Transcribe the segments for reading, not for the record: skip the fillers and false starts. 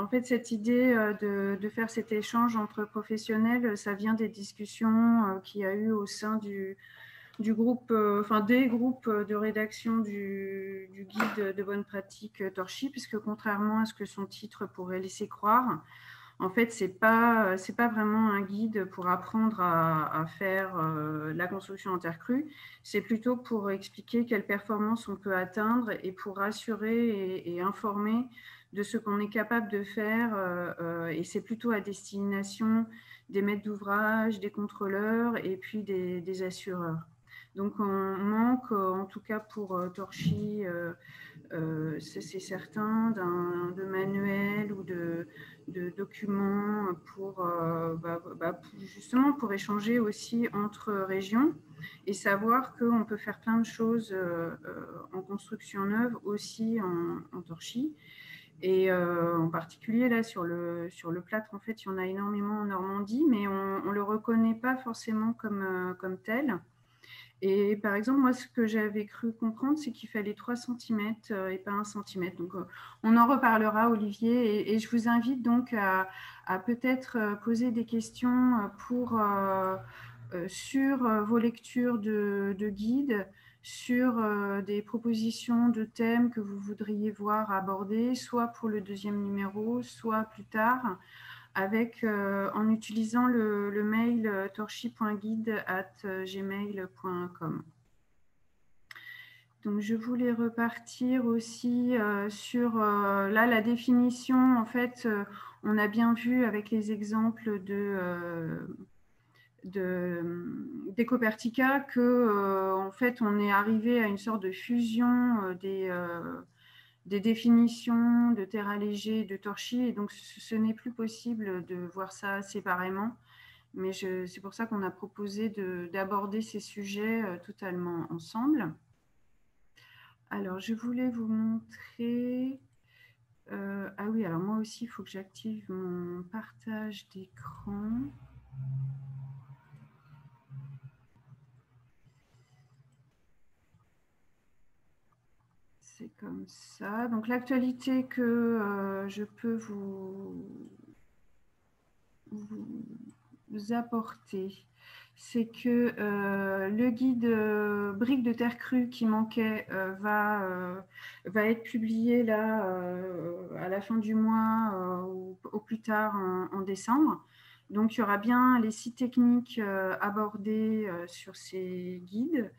En fait, cette idée de faire cet échange entre professionnels, ça vient des discussions qu'il y a eu au sein du groupe, enfin des groupes de rédaction du guide de bonne pratique Torchi, puisque contrairement à ce que son titre pourrait laisser croire, en fait, c'est pas vraiment un guide pour apprendre à faire la construction en terre crue. C'est plutôt pour expliquer quelles performances on peut atteindre et pour rassurer et informer de ce qu'on est capable de faire. Et c'est plutôt à destination des maîtres d'ouvrage, des contrôleurs et puis des assureurs. Donc, on manque, en tout cas pour Torchi, c'est certain, de manuels ou de documents pour, justement pour échanger aussi entre régions et savoir qu'on peut faire plein de choses en construction neuve aussi en Torchi. Et en particulier là sur le plâtre, en fait, il y en a énormément en Normandie, mais on ne le reconnaît pas forcément comme tel. Et par exemple, moi, ce que j'avais cru comprendre, c'est qu'il fallait 3 cm et pas 1 cm. Donc, on en reparlera, Olivier. Et je vous invite donc à peut-être poser des questions sur vos lectures de guides, sur des propositions de thèmes que vous voudriez voir abordés, soit pour le 2e numéro, soit plus tard, en utilisant le mail torchi.guide@gmail.com. Donc, je voulais repartir aussi sur la définition. En fait, on a bien vu avec les exemples d'Ecopertica que en fait, on est arrivé à une sorte de fusion des définitions de terre allégée, de Torchi, et donc ce n'est plus possible de voir ça séparément. Mais c'est pour ça qu'on a proposé d'aborder ces sujets totalement ensemble. Alors, je voulais vous montrer... ah oui, alors moi aussi, il faut que j'active mon partage d'écran. C'est comme ça. Donc, l'actualité que je peux vous apporter, c'est que le guide briques de terre crue qui manquait va être publié là à la fin du mois ou au plus tard en décembre. Donc, il y aura bien les sites techniques abordés sur ces guides.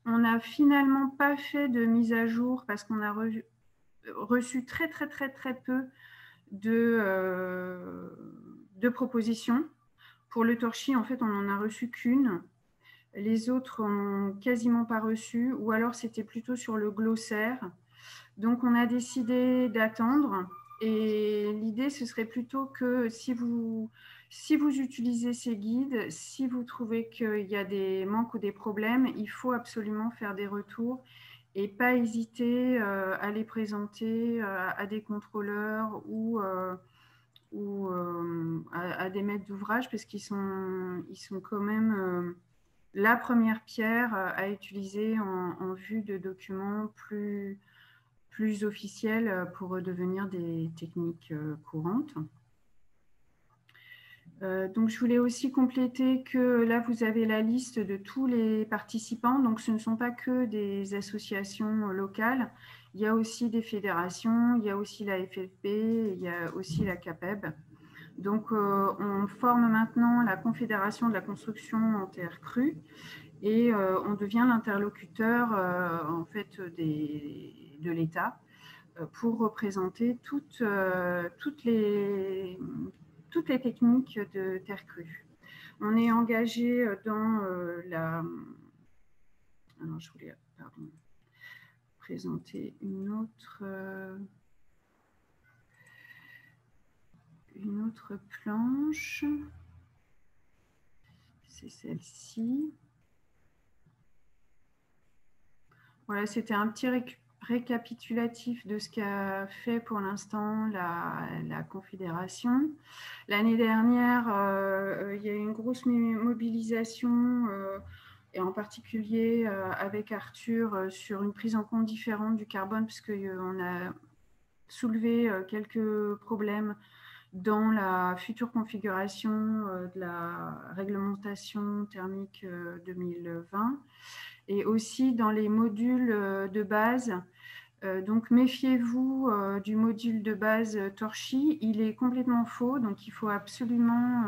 On n'a finalement pas fait de mise à jour parce qu'on a reçu très peu de propositions. Pour le Torchi, en fait, on n'en a reçu qu'une. Les autres n'ont quasiment pas reçu, ou alors c'était plutôt sur le glossaire. Donc, on a décidé d'attendre. Et l'idée, ce serait plutôt que si vous utilisez ces guides, si vous trouvez qu'il y a des manques ou des problèmes, il faut absolument faire des retours et pas hésiter à les présenter à des contrôleurs ou à des maîtres d'ouvrage, parce qu'ils sont quand même la première pierre à utiliser en vue de documents plus officiels pour devenir des techniques courantes. Donc, je voulais aussi compléter que là, vous avez la liste de tous les participants. Donc, ce ne sont pas que des associations locales. Il y a aussi des fédérations, il y a aussi la FFP, il y a aussi la CAPEB. Donc, on forme maintenant la Confédération de la construction en terre crue et on devient l'interlocuteur en fait de l'État pour représenter toutes les techniques de terre crue. On est engagé dans alors, je voulais présenter une autre planche. C'est celle-ci. Voilà, c'était un petit récapitulatif de ce qu'a fait pour l'instant la Confédération. L'année dernière, il y a eu une grosse mobilisation, et en particulier avec Arthur, sur une prise en compte différente du carbone, puisqu'on a soulevé quelques problèmes dans la future configuration de la réglementation thermique 2020 et aussi dans les modules de base. Donc méfiez-vous du module de base Torchy, il est complètement faux, donc il faut absolument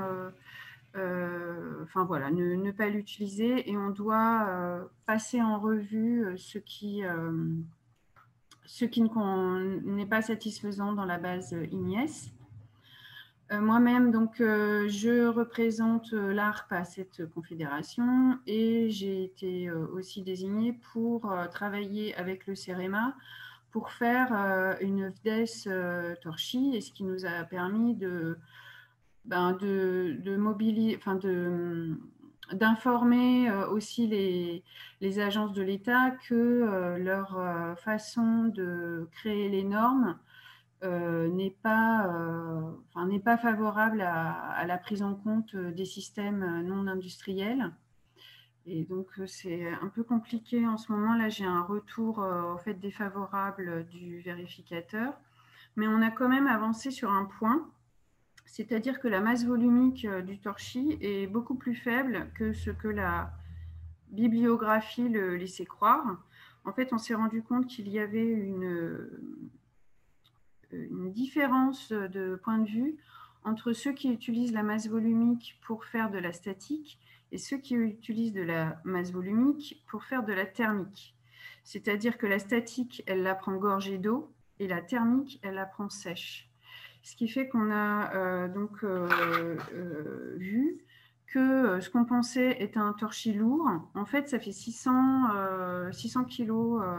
enfin voilà, ne pas l'utiliser et on doit passer en revue ce qui n'est pas satisfaisant dans la base INIES. Moi-même, donc, je représente l'ARP à cette confédération et j'ai été aussi désignée pour travailler avec le CEREMA pour faire une FDES Torchy, et ce qui nous a permis d'informer aussi les agences de l'État que leur façon de créer les normes n'est pas favorable à la prise en compte des systèmes non industriels. Et donc, c'est un peu compliqué en ce moment. Là, j'ai un retour en fait défavorable du vérificateur. Mais on a quand même avancé sur un point, c'est-à-dire que la masse volumique du torchis est beaucoup plus faible que ce que la bibliographie le laissait croire. En fait, on s'est rendu compte qu'il y avait une différence de point de vue entre ceux qui utilisent la masse volumique pour faire de la statique et ceux qui utilisent de la masse volumique pour faire de la thermique. C'est-à-dire que la statique, elle la prend gorgée d'eau et la thermique, elle la prend sèche. Ce qui fait qu'on a vu que ce qu'on pensait être un torchis lourd, en fait, ça fait 600 kg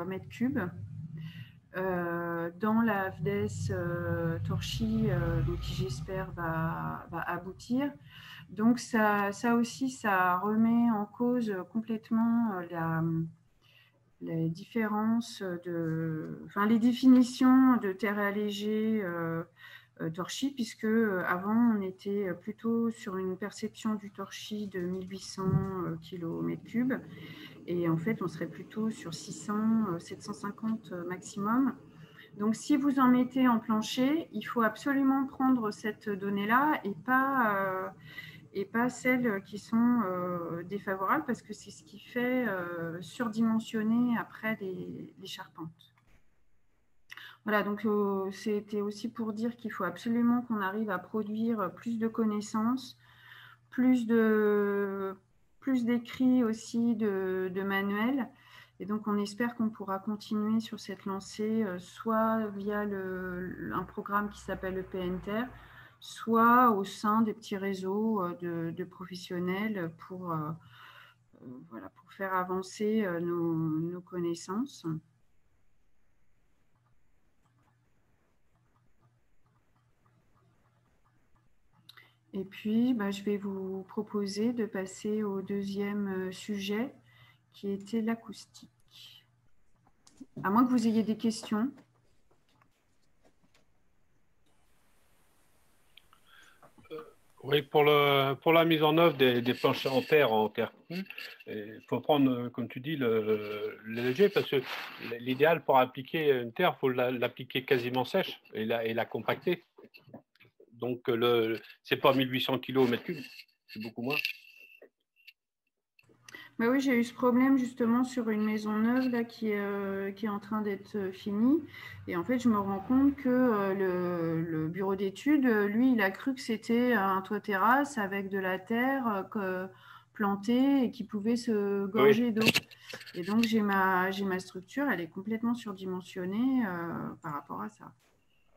mètres cubes. Dans la FDES Torchy, qui j'espère va aboutir. Donc ça aussi, ça remet en cause complètement les différences les définitions de terre allégée Torchy, puisque avant on était plutôt sur une perception du Torchy de 1800 km3. Et en fait, on serait plutôt sur 600, 750 maximum. Donc, si vous en mettez en plancher, il faut absolument prendre cette donnée-là et pas celles qui sont défavorables, parce que c'est ce qui fait surdimensionner après les charpentes. Voilà, donc c'était aussi pour dire qu'il faut absolument qu'on arrive à produire plus de connaissances, plus d'écrits aussi, de manuels. Et donc, on espère qu'on pourra continuer sur cette lancée, soit via un programme qui s'appelle le PNTER, soit au sein des petits réseaux de professionnels pour faire avancer nos connaissances. Et puis, je vais vous proposer de passer au deuxième sujet, qui était l'acoustique. À moins que vous ayez des questions. Oui, pour la mise en œuvre des planchers en terre crue, il faut prendre, comme tu dis, le léger, parce que l'idéal pour appliquer une terre, il faut l'appliquer quasiment sèche et la compacter. Donc, ce n'est pas 1800 km3, c'est beaucoup moins. Bah oui, j'ai eu ce problème justement sur une maison neuve là, qui est en train d'être finie. Et en fait, je me rends compte que le bureau d'études, lui, il a cru que c'était un toit terrasse avec de la terre plantée et qui pouvait se gorger d'eau. Et donc, j'ai ma structure, elle est complètement surdimensionnée par rapport à ça.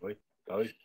Oui, ah oui.